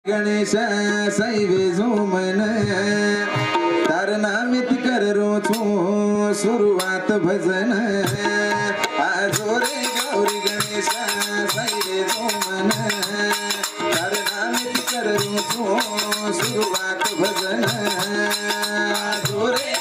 गणेश सैवे जो मन तार नामित करो छू शुरुआत भजन आजो रे गौरी गणेश सैवे जो मन तार नामित करो छू शुरुआत भजन आजो रे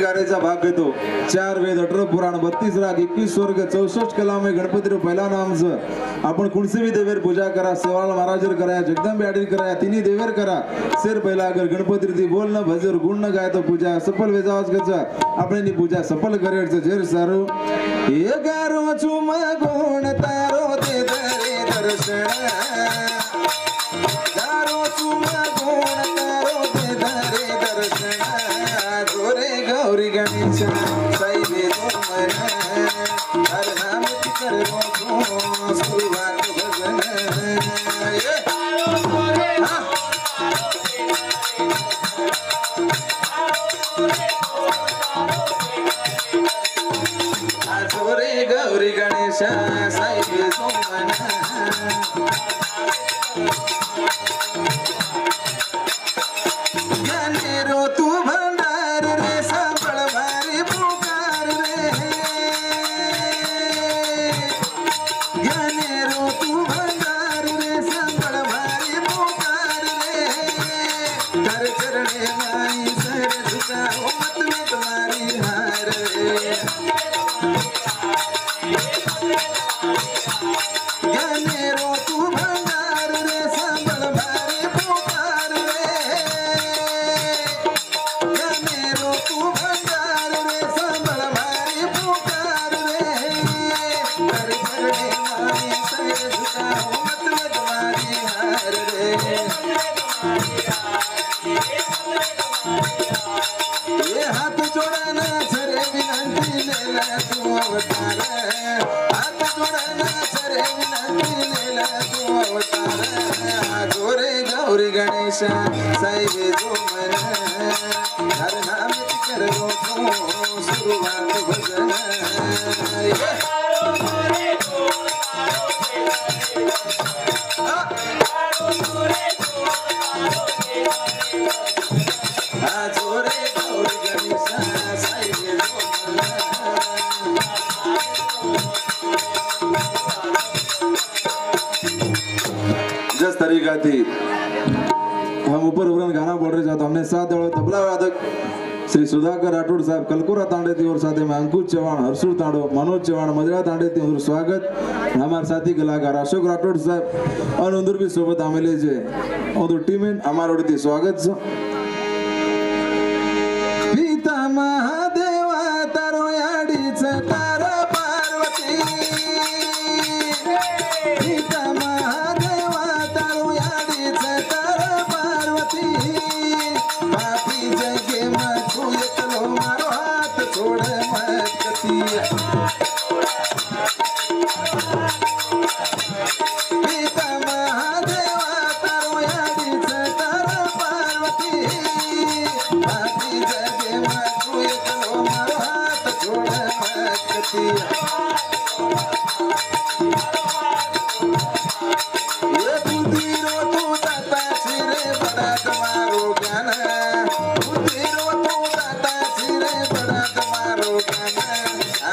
गाण्याचा भाग घेतो 4 वेद 18 पुराण 32 राग 21 स्वर्ग 64 कला में गणपती पहिला नाम आपण कुणसे देवेर पूजा करा सेवाळ महाराजर करा जगदंबे आडीर करा तिन्ही देवेर करा सिर पहिला अगर गणपती ती बोल न भजर गुण न गाय तो पूजा सफल वेजावाज गचा आपणी पूजा सफल करेच जेर सारो ए गारो चुम गुण तारो दे दरे दर्शन गारो चुम गुण तारो दे दरे दर्शन गौरी गणेश सैवे जो मन हर नाम करो छू शुरुआत भजन आजो रे गौरी गणेश सैवे जो मन रो तू भंडार रे सांभळ मारी पुकार रे ज्ञाने रो तू भंडार रे सांभळ मारी पुकार रे कर चरणे माई सर झुका मत में तुम्हारी हार रे ज्ञाने रो तू भंडार रे सांभळ मारी पुकार रे तू भंडार रे सांभळ मारी पुकार रे कर चरणे माई सर झुका मत में तुम्हारी हार रे ये हाथ जोड़ना सरे विनंती लेला तू अवतार हाथ जोड़ना सरे विनंती लेला तू अवतार आजो रे गौरी गणेश सैवे जो मन हर नाम करो छू शुरुआत भजन आजो रे गौरी गणेश सैवे जो मन जिस तरीका थी हम ऊपर गाना बोल रहे जाते हमने साथ तबला वादक श्री सुधाकर राठौड़ साहब कलकुरा तांडे थी और साथ में अंकुश चौहान हर्षुल तांडो मनोज चौहान मजरा तांडे थी और स्वागत हमारे साथी कलाकार अशोक राठौड़ साहब और उधर भी सोबत आमेले जे और टीम हमारे थी स्वागत पिता महादेवा तारो याडीच तार पार्वती पिता महादेवा तारो याडीच तार पार्वती पापी जगे मधु एकलो मारो हाथ छोड़ मत कती पिता महादेवा तारो याडीच तार पार्वती पापी जगे मधु एकलो मारो हाथ छोड़ मत कती ये बुद्धीरो तू दाता सिरे बड़ा तुम्हारो ज्ञान बुद्धीरो तू दाता सिरे बड़ा तुम्हारो ज्ञान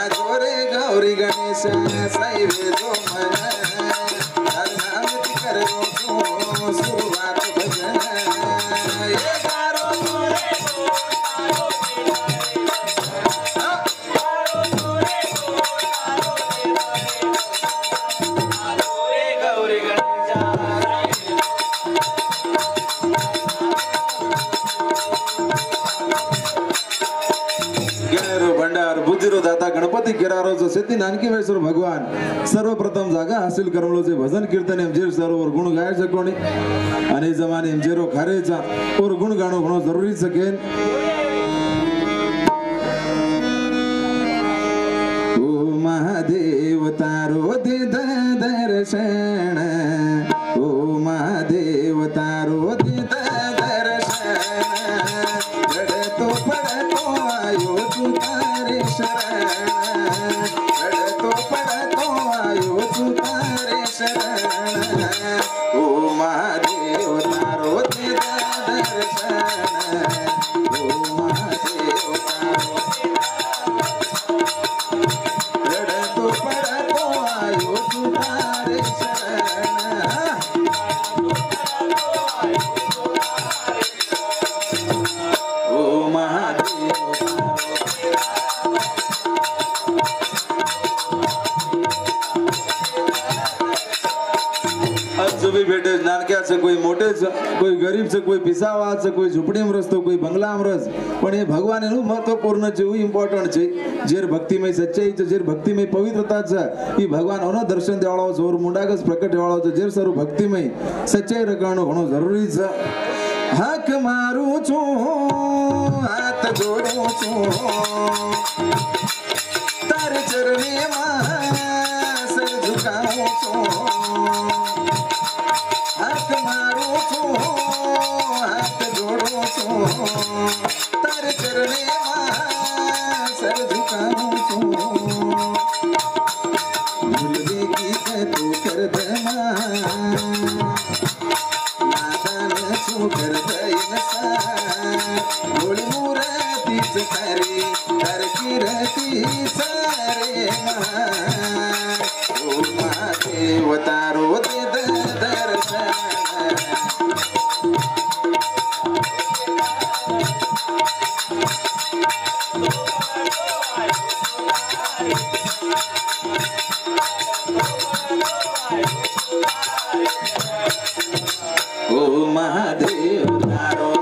आजो रे गौरी गणेश सैवे जो मन हर नाम करो छू शुरुआत भजन भक्ती केरारो शेती नानकी वेसर भगवान सर्वप्रथम जागा हासिल करवलो जे भजन कीर्तन एम जेर सरोवर गुण गाय सकोनी अने जमाने एम जेरो खारेचा और गुण गाणो घणो जरूरी सके ओ महादेव तारो दे दर्शन ओ महादेव तारो दे दर्शन तो पड़तो आयो तू तारे शरण पड़तो आयो तू तारे शरण ओ महादेव तारो दे दर्शन ओ महादेव तारो पड़तो आयो तू तारे शरण ओ महादेव भी भेटे नानक्याचं कोई मोठेच कोई गरीबचं कोई पिसावाचं कोई झुपडीમાં રસ્તો કોઈ બંગલામાં રસ પણ એ ભગવાન એનું મહત્વપૂર્ણ છે એવું ઇમ્પોર્ટન્ટ છે જે ભક્તિમય સચ્ચાઈ છે જે ભક્તિમય પવિત્રતા છે એ ભગવાન ઓનો દર્શન દેવાળો છે ઓર મુંડાગસ પ્રકટ દેવાળો છે જે સરું ભક્તિમય સચ્ચાઈ રખાણો ઘણો જરૂરી છે હક મારું છું હાથ જોડું છું તારે ચરણેમાં સર ઝુકાવું છું हाथ मारू छू हाथ जोड़ू छू तारे चरणे सर झुकाऊ छू भूलवे की तू कर दे नादान छू कर दे गोली मूर्ति सारी कर की रहती सारे ओ महादेव तारो दे दर्शन ओ महादेव तारो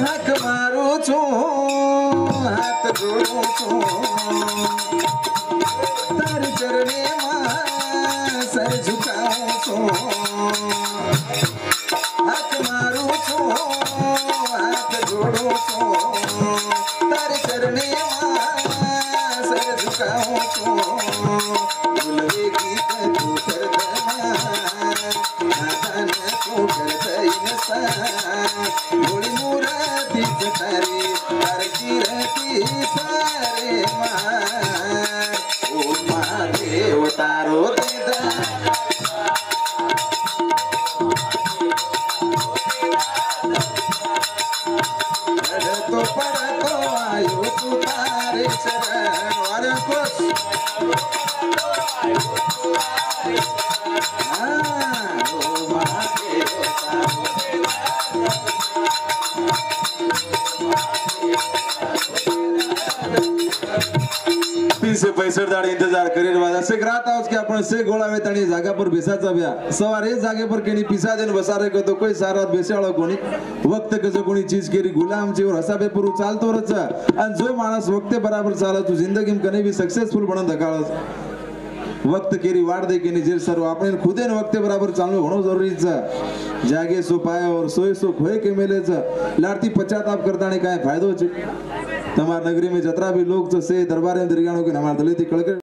हक मारू छू हाथ जोड़ू छू तारे चरणे सर झुकाऊ छू हाथ मारू छू हाथ जोड़ू छू तारे चरणे सर झुकाऊ छू भूलवे गीत तू कर नादान तू कर दैनसा गोली मूर्ति तारी तार की रहती सारे ओ महादेव तारो दे तो पड़तो आयो तू तारे शरण अरे खुश ओ महादेव से 65 दाड़ी इंतजार करीर बाद असे ग्राहक आहोत की आपण से गोळावे तणी जागा पर बेसाचा ब्या सवार हे जागे पर केनी पिसा देन बसारे को तो कोई सारात बेसाळो कोणी वक्त कजो कोणी चीज केरी गुलाम जे और हसाबे पुरु चालतो रच अन जो माणस वक्ते बराबर चालत तू जिंदगी में कने भी सक्सेसफुल बन धकाळस वक्त केरी वाड़ दे के निजे सर्व आपने खुदे न वक्ते बराबर चालनो घणो जरूरी छ जागे सो पाए और सोए सो खोए के मेले छ लाडती पश्चाताप करताने काय फायदो छ तमार नगरी में जतरा भी लोग से दरबारे दरगाणो के हमार दलित कळके